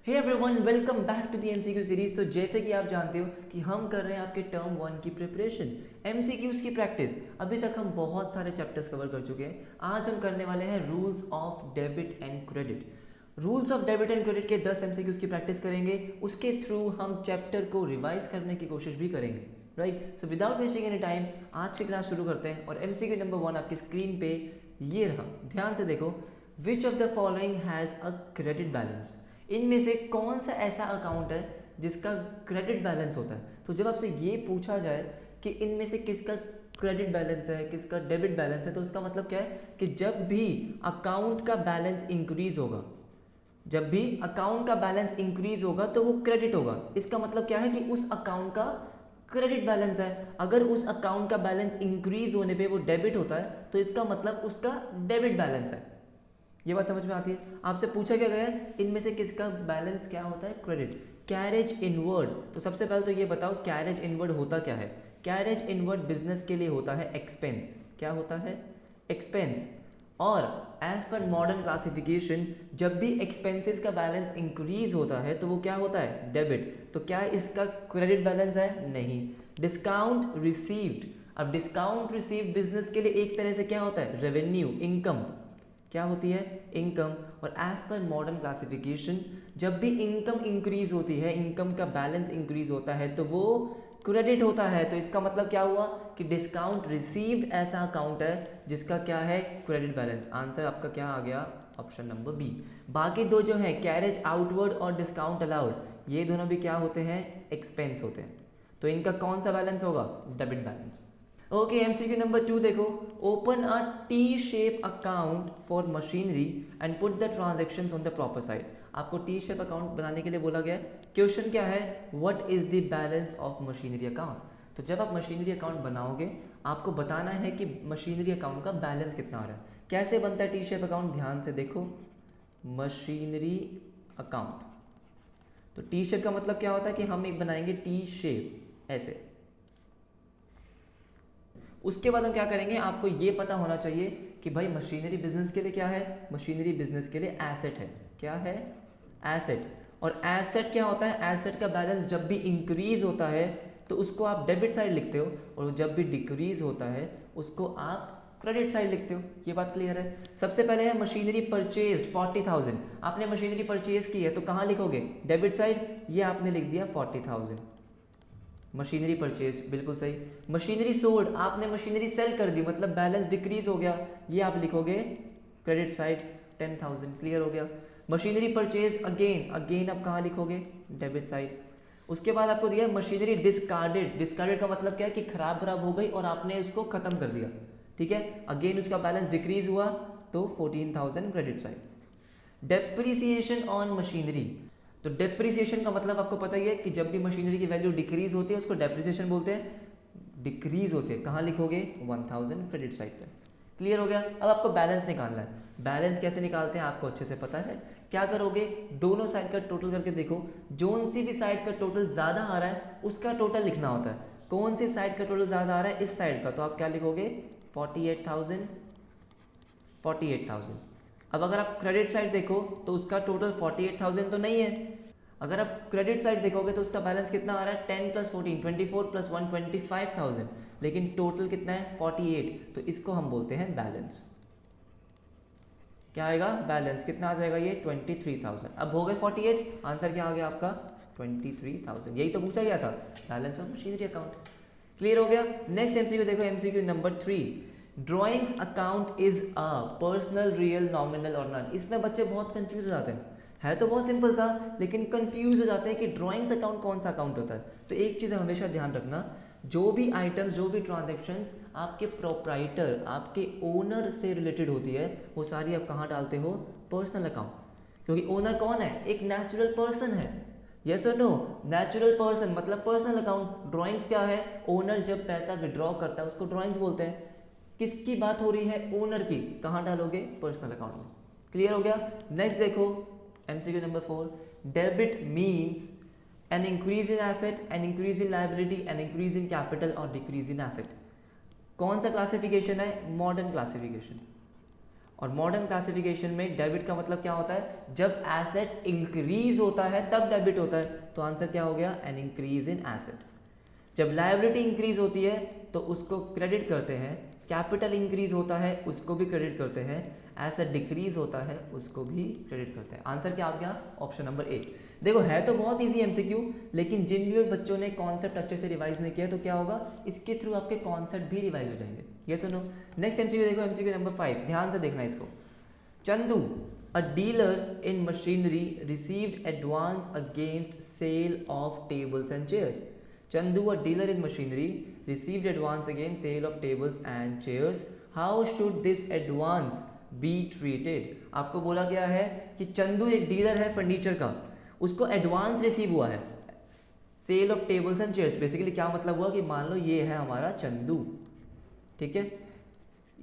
Hey everyone, welcome back to the MCQ series. तो जैसे कि आप जानते हो कि हम कर रहे हैं आपके टर्म 1 की प्रिपरेशन, एमसीक्यूज की प्रैक्टिस। अभी तक हम बहुत सारे चैप्टर्स कवर कर चुके हैं। आज हम करने वाले हैं rules of debit and credit. Rules of debit and credit के 10 एमसीक्यूज की प्रैक्टिस करेंगे। उसके थ्रू हम चैप्टर को रिवाइज करने की कोशिश भी करेंगे। Right, so without wasting any time आज की क्लास शुरू करते हैं। और एमसीक्यू नंबर 1 आपकी स्क्रीन पे ये रहा, ध्यान से देखो। Which of the following has a credit balance? इनमें से कौन सा ऐसा अकाउंट है जिसका क्रेडिट बैलेंस होता है? तो जब आपसे ये पूछा जाए कि इनमें से किसका क्रेडिट बैलेंस है, किसका डेबिट बैलेंस है, तो उसका मतलब क्या है कि जब भी अकाउंट का बैलेंस इंक्रीज होगा, जब भी अकाउंट का बैलेंस इंक्रीज होगा तो वो क्रेडिट होगा। इसका मतलब क्या है कि उस अकाउंट का क्रेडिट बैलेंस है। अगर उस अकाउंट का बैलेंस इंक्रीज होने पे वो डेबिट होता है तो इसका मतलब उसका डेबिट बैलेंस है। ये बात समझ में आती है? आपसे पूछा क्या गया है इनमें से किसका बैलेंस क्या होता है? क्रेडिट। कैरेज इनवर्ड, तो सबसे पहले तो ये बताओ कैरेज इनवर्ड होता क्या है? कैरेज इनवर्ड बिजनेस के लिए होता है एक्सपेंस। क्या होता है? एक्सपेंस। और एज पर मॉडर्न क्लासिफिकेशन जब भी एक्सपेंसेस का बैलेंस इंक्रीज होता है तो वो क्या होता है? डेबिट। तो क्या इसका क्रेडिट बैलेंस है? नहीं। डिस्काउंट रिसीव्ड, अब डिस्काउंट रिसीव्ड बिजनेस के लिए एक तरह से क्या होता है? Revenue, income. क्या होती है? इनकम। और एज पर मॉडर्न क्लासिफिकेशन जब भी इनकम इंक्रीज होती है, इनकम का बैलेंस इंक्रीज होता है तो वो क्रेडिट होता है। तो इसका मतलब क्या हुआ कि डिस्काउंट रिसीव्ड ऐसा अकाउंट है जिसका क्या है? Credit balance. आंसर आपका क्या आ गया? Option number B. बाकी दो जो है कैरेज आउटवर्ड और डिस्काउंट अलाउड, ये दोनों भी क्या होते हैं? एक्सपेंस होते हैं। तो इनका कौन सा बैलेंस होगा? Debit balance. Okay, MCQ number 2 देखो। Open a T shape account for machinery and put the transactions on the proper side. आपको टी शेप अकाउंट बनाने के लिए बोला गया है। क्वेश्चन क्या है? What is the balance of machinery account? तो जब आप मशीनरी अकाउंट बनाओगे आपको बताना है कि मशीनरी अकाउंट का बैलेंस कितना आ रहा है। कैसे बनता है टी शेप अकाउंट? ध्यान से देखो, मशीनरी अकाउंट। तो टी शेप का मतलब क्या होता है कि हम एक बनाएंगे टी शेप ऐसे। उसके बाद हम क्या करेंगे, आपको ये पता होना चाहिए कि भाई मशीनरी बिजनेस के लिए क्या है? मशीनरी बिजनेस के लिए एसेट है। क्या है? एसेट। और एसेट क्या होता है? एसेट का बैलेंस जब भी इंक्रीज होता है तो उसको आप डेबिट साइड लिखते हो, और जब भी डिक्रीज होता है उसको आप क्रेडिट साइड लिखते हो। ये बात क्लियर है? सबसे पहले है मशीनरी परचेज्ड 40,000। आपने मशीनरी परचेज की है तो कहाँ लिखोगे? Debit side. ये आपने लिख दिया 40,000, मशीनरी परचेज, बिल्कुल सही। मशीनरी सोल्ड, आपने मशीनरी सेल कर दी मतलब बैलेंस डिक्रीज हो गया, ये आप लिखोगे क्रेडिट साइड 10,000। क्लियर हो गया? मशीनरी परचेज अगेन, अगेन आप कहाँ लिखोगे? Debit side. उसके बाद आपको दिया मशीनरी डिस्कार्डेड। डिस्कार्डेड का मतलब क्या है कि खराब खराब हो गई और आपने उसको खत्म कर दिया। ठीक है, अगेन उसका बैलेंस डिक्रीज हुआ तो 14,000 credit side. Depreciation on machinery, तो डेप्रिसिएशन का मतलब आपको पता ही है कि जब भी मशीनरी की वैल्यू डिक्रीज होती है उसको डेप्रिसिएशन बोलते हैं। डिक्रीज होती है, कहाँ लिखोगे? 1000 क्रेडिट साइड पे। क्लियर हो गया? अब आपको बैलेंस निकालना है। बैलेंस कैसे निकालते हैं आपको अच्छे से पता है। क्या करोगे? दोनों साइड का टोटल करके देखो, जोन सी भी साइड का टोटल ज़्यादा आ रहा है उसका टोटल लिखना होता है। कौन सी साइड का टोटल ज़्यादा आ रहा है? इस साइड का, तो आप क्या लिखोगे? 48,000, 48,000। अब अगर आप क्रेडिट साइड देखो तो उसका टोटल 48,000 तो नहीं है। अगर आप क्रेडिट साइड देखोगे तो उसका बैलेंस कितना आ रहा है? 10 + 14, 24 + 1, 25,000। लेकिन टोटल कितना है? 48। तो इसको हम बोलते हैं बैलेंस। क्या आएगा? बैलेंस कितना आ जाएगा? ये 23,000। अब हो गए 48, आंसर क्या आ गया आपका? 23,000। यही तो पूछा गया था, balance of machinery account. Clear हो गया? नेक्स्ट एमसीक्यू देखो, MCQ number 3। Drawings account is a personal, real, nominal और नन। इसमें बच्चे बहुत कंफ्यूज हो जाते हैं। है तो बहुत सिंपल सा, लेकिन कंफ्यूज हो जाते हैं कि ड्राइंग्स अकाउंट कौन सा अकाउंट होता है। तो एक चीज़ हमेशा ध्यान रखना, जो भी आइटम्स, जो भी ट्रांजैक्शंस आपके प्रोप्राइटर, आपके ओनर से रिलेटेड होती है वो सारी आप कहाँ डालते हो? Personal account. क्योंकि ओनर कौन है? एक नेचुरल पर्सन है। यस और नो? नेचुरल पर्सन मतलब पर्सनल अकाउंट। ड्राइंग्स क्या है? ओनर जब पैसा विड्रॉ करता है उसको ड्राइंग्स बोलते हैं। किसकी बात हो रही है? ओनर की। कहाँ डालोगे? पर्सनल अकाउंट में। क्लियर हो गया? नेक्स्ट देखो, MCQ number 4. Debit means an increase in asset, an increase in liability, an increase in capital और decrease in asset. कौन सा क्लासिफिकेशन है? Modern classification. और मॉडर्न क्लासिफिकेशन में डेबिट का मतलब क्या होता है, जब एसेट इंक्रीज होता है तब डेबिट होता है, तो आंसर क्या हो गया, एन इंक्रीज इन एसेट। जब लायबिलिटी इंक्रीज होती है तो उसको क्रेडिट करते हैं, कैपिटल इंक्रीज होता है उसको भी क्रेडिट करते हैं, एसेट डिक्रीज होता है उसको भी क्रेडिट करते हैं। आंसर क्या आ गया, ऑप्शन नंबर ए। देखो है तो बहुत इजी एमसीक्यू, लेकिन जिन भी बच्चों ने कॉन्सेप्ट अच्छे से रिवाइज नहीं किया तो क्या होगा, इसके थ्रू आपके कॉन्सेप्ट भी रिवाइज हो जाएंगे। ये सुनो, नेक्स्ट एमसीक्यू देखो, एमसीक्यू नंबर 5, ध्यान से देखना इसको। Chandu, a dealer in machinery received advance against sale of tables and chairs. Chandu, a dealer in machinery, received advance against sale of tables and chairs. How should this advance be treated? आपको बोला गया है कि चंदू एक dealer है furniture का, उसको advance receive हुआ है sale of tables and chairs. Basically क्या मतलब हुआ कि मान लो ये है हमारा चंदू, ठीक है,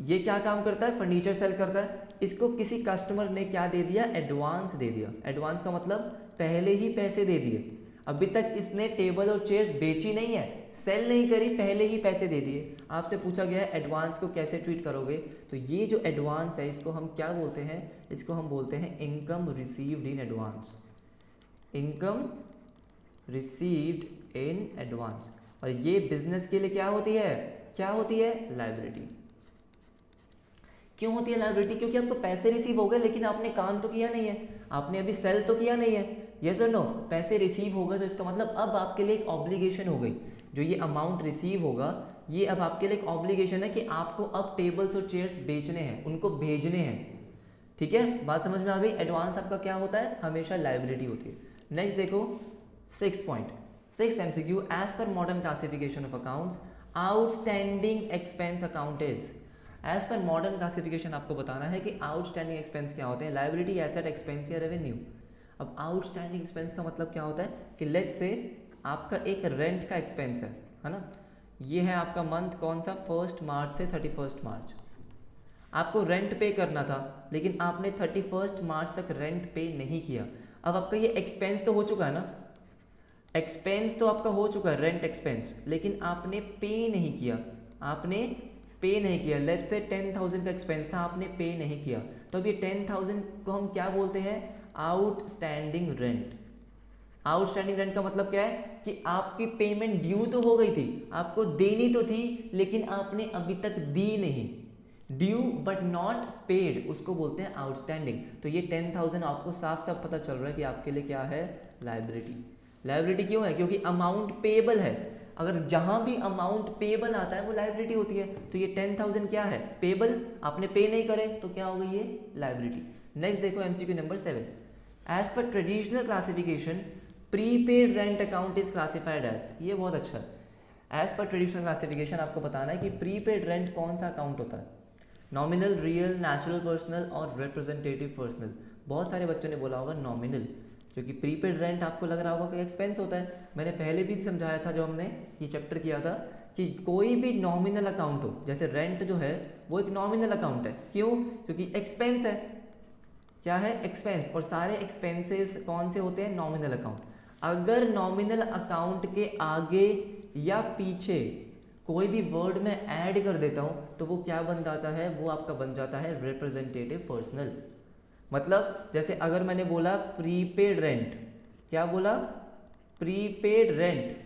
ये क्या काम करता है, फर्नीचर सेल करता है, इसको किसी कस्टमर ने क्या दे दिया, एडवांस दे दिया। एडवांस का मतलब पहले ही पैसे दे दिए, अभी तक इसने टेबल और चेयर्स बेची नहीं है, सेल नहीं करी, पहले ही पैसे दे दिए। आपसे पूछा गया है एडवांस को कैसे ट्रीट करोगे, तो ये जो एडवांस है इसको हम क्या बोलते हैं, इसको हम बोलते हैं income received in advance. Income received in advance. और ये बिजनेस के लिए क्या होती है, क्या होती है, लायबिलिटी। क्यों होती है लायबिलिटी, क्योंकि आपको पैसे रिसीव हो गए लेकिन आपने काम तो किया नहीं है, आपने अभी सेल तो किया नहीं है। यस और नो, पैसे रिसीव हो गए तो इसका मतलब अब आपके लिए एक ऑब्लिगेशन हो गई, जो ये अमाउंट रिसीव होगा ये अब आपके लिए एक ऑब्लिगेशन है कि आपको अब टेबल्स और चेयर्स बेचने हैं, उनको भेजने हैं। ठीक है, बात समझ में आ गई। एडवांस आपका क्या होता है, हमेशा लायबिलिटी होती है। नेक्स्ट देखो 6th point, 6th MCQ, as per modern classification of accounts outstanding expense account is. As per modern classification आपको बताना है कि आउटस्टैंडिंग एक्सपेंस क्या होते हैं, लायबिलिटी, एसेट, एक्सपेंस या रेवेन्यू। अब आउटस्टैंडिंग एक्सपेंस का मतलब क्या होता है कि लेट्स से आपका एक रेंट का एक्सपेंस है ना, ये है आपका मंथ कौन सा, 1 मार्च से 31 मार्च। आपको रेंट पे करना था लेकिन आपने 31 मार्च तक रेंट पे नहीं किया। अब आपका ये एक्सपेंस तो हो चुका है ना, एक्सपेंस तो आपका हो चुका है रेंट एक्सपेंस, लेकिन आपने पे नहीं किया, आपने पे नहीं किया। लेट्स से 10,000 का एक्सपेंस था, आपने पे नहीं किया, तो अब ये 10,000 को हम क्या बोलते हैं, आउटस्टैंडिंग रेंट। आउटस्टैंडिंग रेंट का मतलब क्या है कि आपकी पेमेंट ड्यू तो हो गई थी, आपको देनी तो थी लेकिन आपने अभी तक दी नहीं, ड्यू बट नॉट पेड, उसको बोलते हैं आउटस्टैंडिंग। तो ये 10,000 आपको साफ साफ पता चल रहा है कि आपके लिए क्या है, लायबिलिटी। लायबिलिटी क्यों है, क्योंकि अमाउंट पेएबल है। अगर जहां भी अमाउंट पेएबल आता है वो लायबिलिटी होती है। तो ये 10,000 क्या है, पेएबल, आपने पे नहीं करे तो क्या हो गई, ये लायबिलिटी। नेक्स्ट देखो MCQ number 7, as per traditional classification prepaid rent account is classified as. ये बहुत अच्छा है। एज पर ट्रेडिशनल क्लासिफिकेशन आपको बताना है कि प्रीपेड रेंट कौन सा अकाउंट होता है, नॉमिनल, रियल, नेचुरल पर्सनल और रिप्रेजेंटेटिव पर्सनल। बहुत सारे बच्चों ने बोला होगा नॉमिनल, क्योंकि प्रीपेड रेंट आपको लग रहा होगा कि एक्सपेंस होता है। मैंने पहले भी समझाया था जब हमने ये चैप्टर किया था कि कोई भी नॉमिनल अकाउंट हो, जैसे रेंट जो है वो एक नॉमिनल अकाउंट है। क्यों, क्योंकि एक्सपेंस है, क्या है, एक्सपेंस, और सारे एक्सपेंसेस कौन से होते हैं, नॉमिनल अकाउंट। अगर नॉमिनल अकाउंट के आगे या पीछे कोई भी वर्ड में ऐड कर देता हूँ तो वो क्या बन जाता है, वो आपका बन जाता है रिप्रेजेंटेटिव पर्सनल। मतलब जैसे अगर मैंने बोला प्रीपेड रेंट, क्या बोला, प्रीपेड रेंट,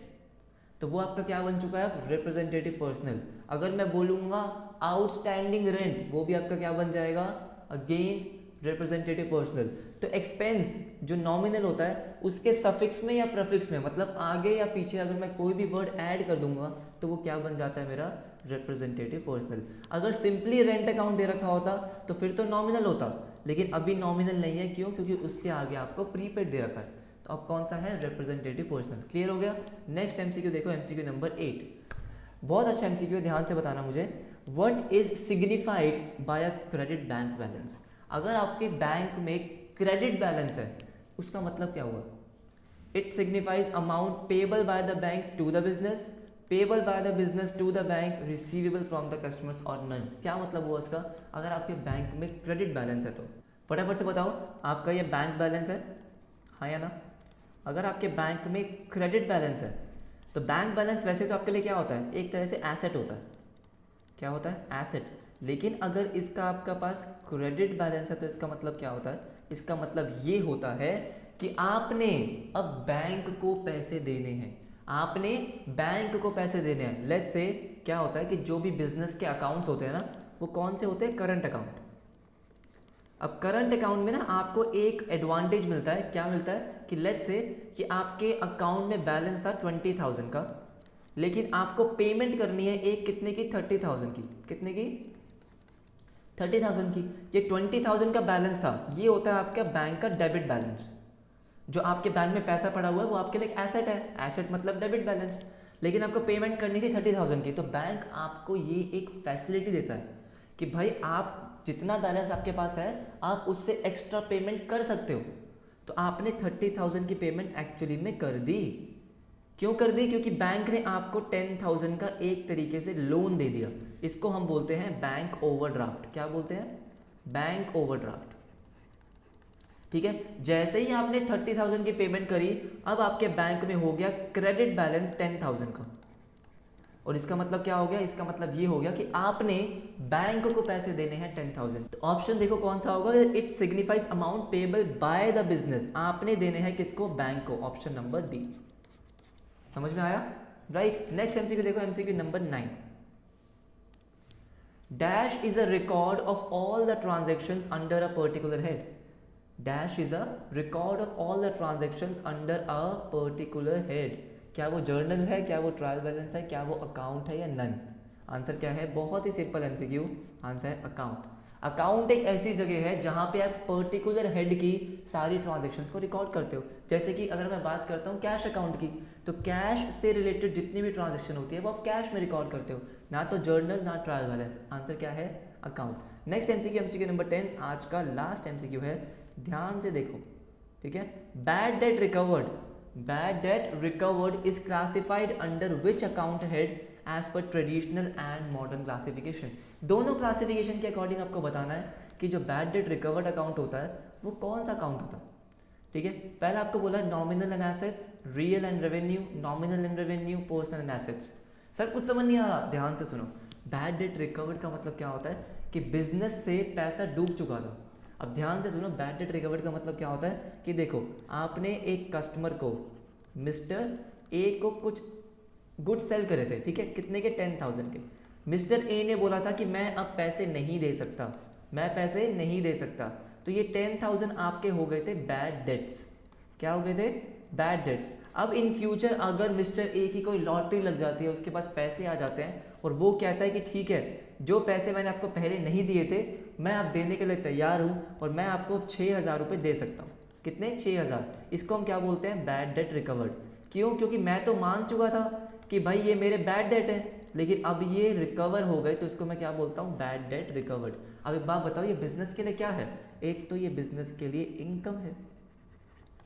तो वो आपका क्या बन चुका है, रिप्रेजेंटेटिव पर्सनल। अगर मैं बोलूँगा आउटस्टैंडिंग रेंट, वो भी आपका क्या बन जाएगा, अगेन रिप्रेजेंटेटिव पर्सनल। तो एक्सपेंस जो नॉमिनल होता है उसके सफिक्स में या प्रीफिक्स में, मतलब आगे या पीछे अगर मैं कोई भी वर्ड ऐड कर दूंगा तो वो क्या बन जाता है मेरा, रिप्रेजेंटेटिव पर्सनल। अगर सिंपली रेंट अकाउंट दे रखा होता तो फिर तो नॉमिनल होता, लेकिन अभी नॉमिनल नहीं है। क्यों, क्योंकि उसके आगे आपको प्रीपेड दे रखा है। तो अब कौन सा है, रिप्रेजेंटेटिव पर्सनल। क्लियर हो गया। नेक्स्ट एमसीक्यू देखो, एमसीक्यू नंबर 8, बहुत अच्छा एमसीक्यू है, ध्यान से बताना मुझे। What is signified by a credit bank balance. अगर आपके बैंक में क्रेडिट बैलेंस है उसका मतलब क्या हुआ, it signifies amount payable by the bank to the business, payable by the business to the bank, receivable from the customers और none. क्या मतलब हुआ इसका, अगर आपके बैंक में क्रेडिट बैलेंस है तो फटाफट से बताओ, आपका ये बैंक बैलेंस है, हाँ या ना। अगर आपके बैंक में क्रेडिट बैलेंस है तो बैंक बैलेंस वैसे तो आपके लिए क्या होता है, एक तरह से एसेट होता है। क्या होता है, एसेट। लेकिन अगर इसका आपका पास क्रेडिट बैलेंस है तो इसका मतलब क्या होता है? इसका मतलब ये होता है कि आपने अब बैंक को पैसे देने हैं, आपने बैंक को पैसे देने हैं। लेट्स से क्या होता है कि जो भी बिजनेस के अकाउंट्स होते हैं ना, वो कौन से होते हैं? Current account. अब करंट अकाउंट में ना आपको एक एडवांटेज मिलता है। क्या मिलता है? कि लेट्स से कि आपके अकाउंट में बैलेंस था 20,000 का, लेकिन आपको पेमेंट करनी है एक कितने की? 30,000 की। कितने की? 30,000 की। ये 20,000 का बैलेंस था, ये होता है आपका बैंक का डेबिट बैलेंस। जो आपके बैंक में पैसा पड़ा हुआ है वो आपके लिए एसेट है, एसेट मतलब डेबिट बैलेंस। लेकिन आपको पेमेंट करनी थी 30,000 की, तो बैंक आपको ये एक फैसिलिटी देता है कि भाई आप जितना बैलेंस आपके पास है आप उससे एक्स्ट्रा पेमेंट कर सकते हो। तो आपने 30,000 की पेमेंट एक्चुअली में कर दी। क्यों कर दी? क्योंकि बैंक ने आपको 10,000 का एक तरीके से लोन दे दिया। इसको हम बोलते हैं बैंक ओवरड्राफ्ट। क्या बोलते हैं? Bank overdraft. ठीक है, जैसे ही आपने 30,000 की पेमेंट करी, अब आपके बैंक में हो गया क्रेडिट बैलेंस 10,000 का। और इसका मतलब क्या हो गया? इसका मतलब ये हो गया कि आपने बैंक को पैसे देने हैं 10,000। तो ऑप्शन देखो कौन सा होगा? It signifies amount payable by the business. आपने देने हैं किसको? बैंक को। Option number B. समझ में आया? राइट। नेक्स्ट एमसीक्यू देखो, MCQ number 9। Dash is a record of all the transactions under a particular head. Dash is a record of all the transactions under a particular head. क्या वो journal है? क्या वो trial balance है? क्या वो account है या नन? आंसर क्या है? बहुत ही सिंपल एमसीक्यू, आंसर है अकाउंट। अकाउंट एक ऐसी जगह है जहां पे आप पर्टिकुलर हेड की सारी ट्रांजेक्शन्स को रिकॉर्ड करते हो। जैसे कि अगर मैं बात करता हूँ कैश अकाउंट की, तो कैश से रिलेटेड जितनी भी ट्रांजेक्शन होती है वो आप कैश में रिकॉर्ड करते हो, ना तो जर्नल ना ट्रायल बैलेंस। आंसर क्या है? Account. Next MCQ, MCQ number 10, आज का लास्ट एमसीक्यू है, ध्यान से देखो। ठीक है, bad debt recovered. Bad debt recovered is classified under which account head as per traditional and modern classification. दोनों क्लासिफिकेशन के अकॉर्डिंग आपको बताना है कि जो बैड डेट रिकवर्ड अकाउंट होता है वो कौन सा अकाउंट होता है। ठीक है, पहले आपको बोला nominal and assets, real and revenue, nominal and revenue, personal and assets. Sir कुछ समझ नहीं आ रहा, ध्यान से सुनो। बैड डेट रिकवर्ड का मतलब क्या होता है कि बिजनेस से पैसा डूब चुका था। अब ध्यान से सुनो, बैड डेट रिकवर्ड का मतलब क्या होता है कि देखो आपने एक कस्टमर को, मिस्टर ए को कुछ गुड सेल करे थे। ठीक है, कितने के? 10,000 के। मिस्टर ए ने बोला था कि मैं अब पैसे नहीं दे सकता, मैं पैसे नहीं दे सकता। तो ये 10,000 आपके हो गए थे बैड डेट्स। क्या हो गए थे? Bad debts. अब इन फ्यूचर अगर मिस्टर ए की कोई लॉटरी लग जाती है, उसके पास पैसे आ जाते हैं और वो कहता है कि ठीक है, जो पैसे मैंने आपको पहले नहीं दिए थे मैं अब देने के लिए तैयार हूँ और मैं आपको 6,000 रुपये दे सकता हूँ। कितने? 6,000। इसको हम क्या बोलते हैं? Bad debt recovered. क्यों? क्योंकि मैं तो मान चुका था कि भाई ये मेरे बैड डेट है, लेकिन अब ये रिकवर हो गए, तो इसको मैं क्या बोलता हूँ? Bad debt recovered. अब एक बात बताओ, ये बिजनेस के लिए क्या है? एक तो ये बिजनेस के लिए इनकम है।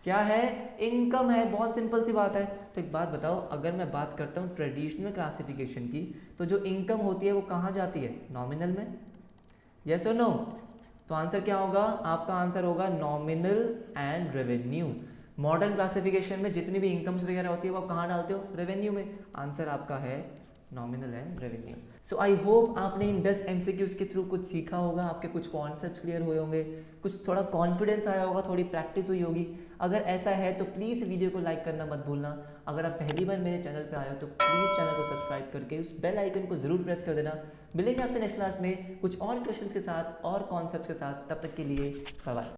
क्या है? इनकम है। बहुत सिंपल सी बात है। तो एक बात बताओ, अगर मैं बात करता हूँ ट्रेडिशनल क्लासिफिकेशन की, तो जो इनकम होती है वो कहाँ जाती है? नॉमिनल में। यस और नो? तो आंसर क्या होगा? आपका आंसर होगा nominal and revenue. Modern classification में जितनी भी इनकम्स वगैरह होती है वो आप कहाँ डालते हो? रेवेन्यू में। आंसर आपका है nominal and revenue. So I hope आपने इन 10 MCQs के थ्रू कुछ सीखा होगा, आपके कुछ कॉन्सेप्ट्स क्लियर हुए होंगे, कुछ थोड़ा कॉन्फिडेंस आया होगा, थोड़ी प्रैक्टिस हुई होगी। अगर ऐसा है तो प्लीज़ वीडियो को लाइक करना मत भूलना। अगर आप पहली बार मेरे चैनल पर आए हो तो प्लीज़ चैनल को सब्सक्राइब करके उस बेल आइकन को ज़रूर प्रेस कर देना। मिलेंगे आपसे नेक्स्ट क्लास में कुछ और क्वेश्चंस के साथ और कॉन्सेप्ट्स के साथ। तब तक के लिए बाय बाय।